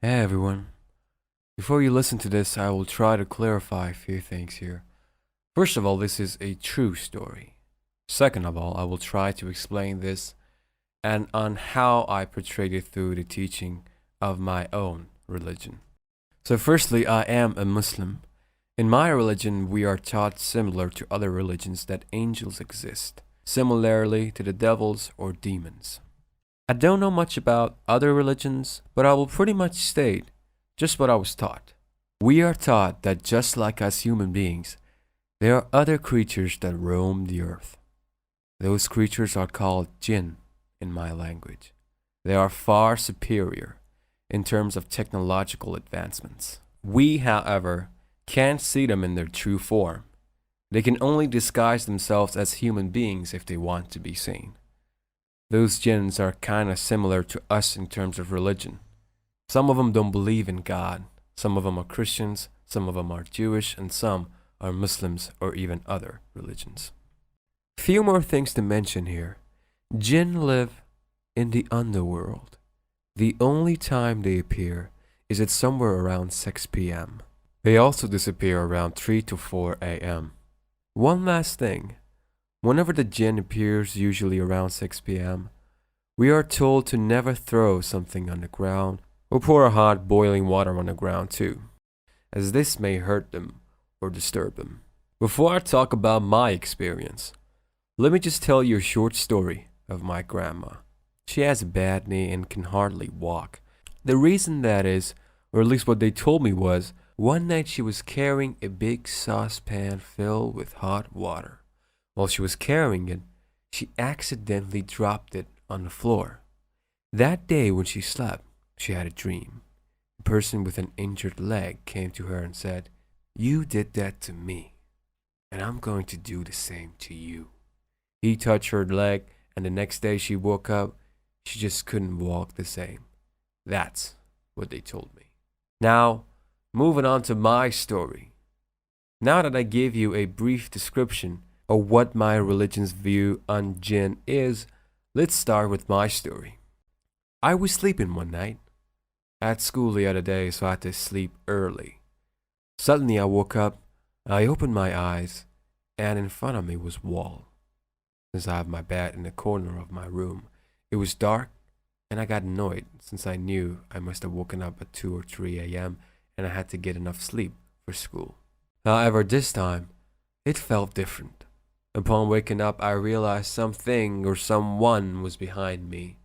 Hey everyone. Before you listen to this, I will try to clarify a few things here. First of all, this is a true story. Second of all, I will try to explain this and on how I portrayed it through the teaching of my own religion. So, firstly, I am a Muslim. In my religion, we are taught similar to other religions that angels exist, similarly to the devils or demons. I don't know much about other religions, but I will pretty much state just what I was taught. We are taught that just like us human beings, there are other creatures that roam the earth. Those creatures are called jinn in my language. They are far superior in terms of technological advancements. We, however, can't see them in their true form. They can only disguise themselves as human beings if they want to be seen. Those jinns are kinda similar to us in terms of religion. Some of them don't believe in God, some of them are Christians, some of them are Jewish, and some are Muslims or even other religions. Few more things to mention here. Jinn live in the underworld. The only time they appear is at somewhere around 6 p.m. They also disappear around 3 to 4 a.m. One last thing. Whenever the jinn appears, usually around 6 p.m., we are told to never throw something on the ground or pour hot boiling water on the ground too, as this may hurt them or disturb them. Before I talk about my experience, let me just tell you a short story of my grandma. She has a bad knee and can hardly walk. The reason that is, or at least what they told me was, one night she was carrying a big saucepan filled with hot water. While she was carrying it, she accidentally dropped it on the floor. That day when she slept, she had a dream. A person with an injured leg came to her and said, "You did that to me, and I'm going to do the same to you." He touched her leg, and the next day she woke up, she just couldn't walk the same. That's what they told me. Now, moving on to my story. Now that I gave you a brief description of what my religion's view on jinn is, let's start with my story. I was sleeping one night. I had school the other day, so I had to sleep early. Suddenly I woke up, I opened my eyes, and in front of me was wall. Since I have my bed in the corner of my room, it was dark, and I got annoyed since I knew I must have woken up at 2 or 3 a.m. and I had to get enough sleep for school. However, this time, it felt different. Upon waking up, I realized something or someone was behind me.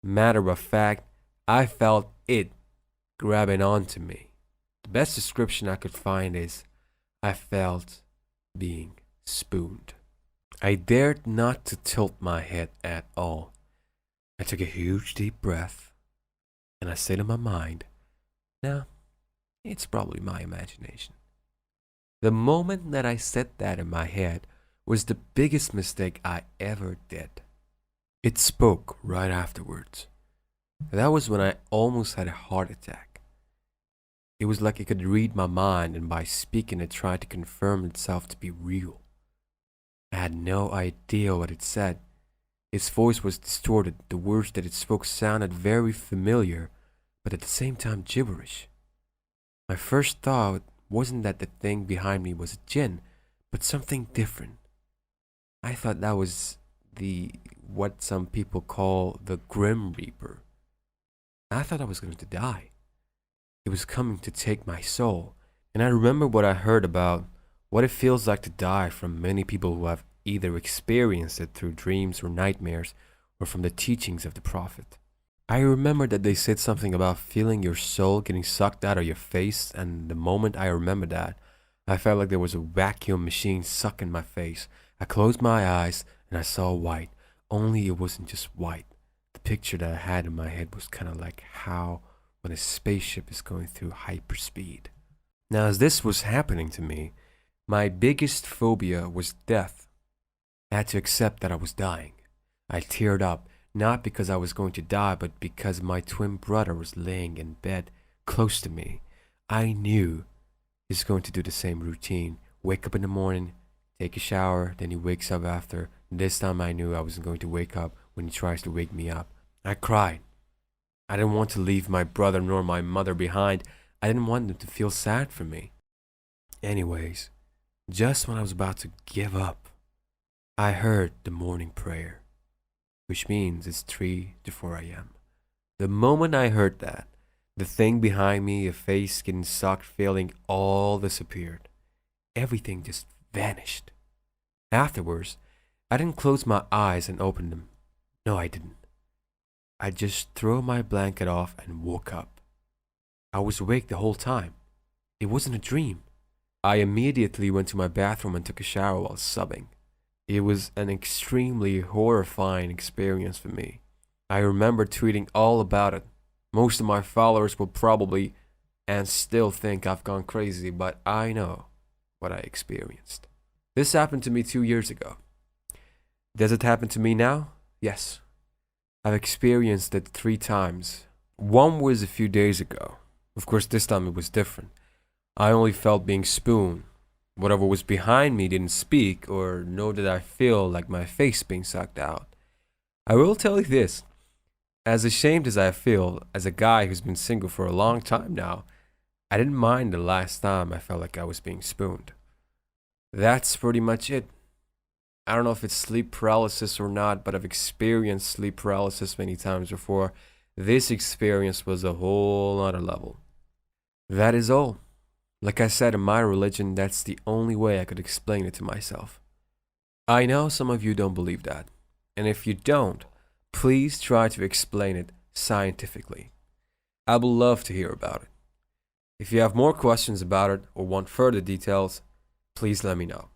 Matter of fact, I felt it grabbing onto me. The best description I could find is I felt being spooned. I dared not to tilt my head at all. I took a huge deep breath and I said in my mind, "Nah, it's probably my imagination." The moment that I said that in my head was the biggest mistake I ever did. It spoke right afterwards. That was when I almost had a heart attack. It was like it could read my mind, and by speaking, it tried to confirm itself to be real. I had no idea what it said. Its voice was distorted. The words that it spoke sounded very familiar, but at the same time gibberish. My first thought wasn't that the thing behind me was a jinn, but something different. I thought that was the what some people call the Grim Reaper. I thought I was going to die. It was coming to take my soul. And I remember what I heard about what it feels like to die from many people who have either experienced it through dreams or nightmares or from the teachings of the Prophet. I remember that they said something about feeling your soul getting sucked out of your face, and the moment I remember that, I felt like there was a vacuum machine sucking my face. I closed my eyes and I saw white, only it wasn't just white. The picture that I had in my head was kind of like how when a spaceship is going through hyperspeed. Now, as this was happening to me, my biggest phobia was death. I had to accept that I was dying. I teared up, not because I was going to die, but because my twin brother was laying in bed close to me. I knew he's going to do the same routine. Wake up in the morning, take a shower, then he wakes up after. This time I knew I wasn't going to wake up when he tries to wake me up. I cried. I didn't want to leave my brother nor my mother behind. I didn't want them to feel sad for me. Anyways, just when I was about to give up, I heard the morning prayer, which means it's 3 to 4 a.m. The moment I heard that, the thing behind me, a face getting sucked, feeling, all disappeared. Everything just vanished. Afterwards, I didn't close my eyes and open them. No, I didn't. I just threw my blanket off and woke up. I was awake the whole time. It wasn't a dream. I immediately went to my bathroom and took a shower while sobbing. It was an extremely horrifying experience for me. I remember tweeting all about it. Most of my followers will probably and still think I've gone crazy, but I know what I experienced. This happened to me 2 years ago. Does it happen to me now? Yes. I've experienced it 3 times. One was a few days ago. Of course, this time it was different. I only felt being spooned. Whatever was behind me didn't speak, or nor did I feel like my face being sucked out. I will tell you this. As ashamed as I feel, as a guy who's been single for a long time now, I didn't mind the last time I felt like I was being spooned. That's pretty much it. I don't know if it's sleep paralysis or not, but I've experienced sleep paralysis many times before. This experience was a whole other level. That is all. Like I said, in my religion, that's the only way I could explain it to myself. I know some of you don't believe that. And if you don't, please try to explain it scientifically. I would love to hear about it. If you have more questions about it or want further details, please let me know.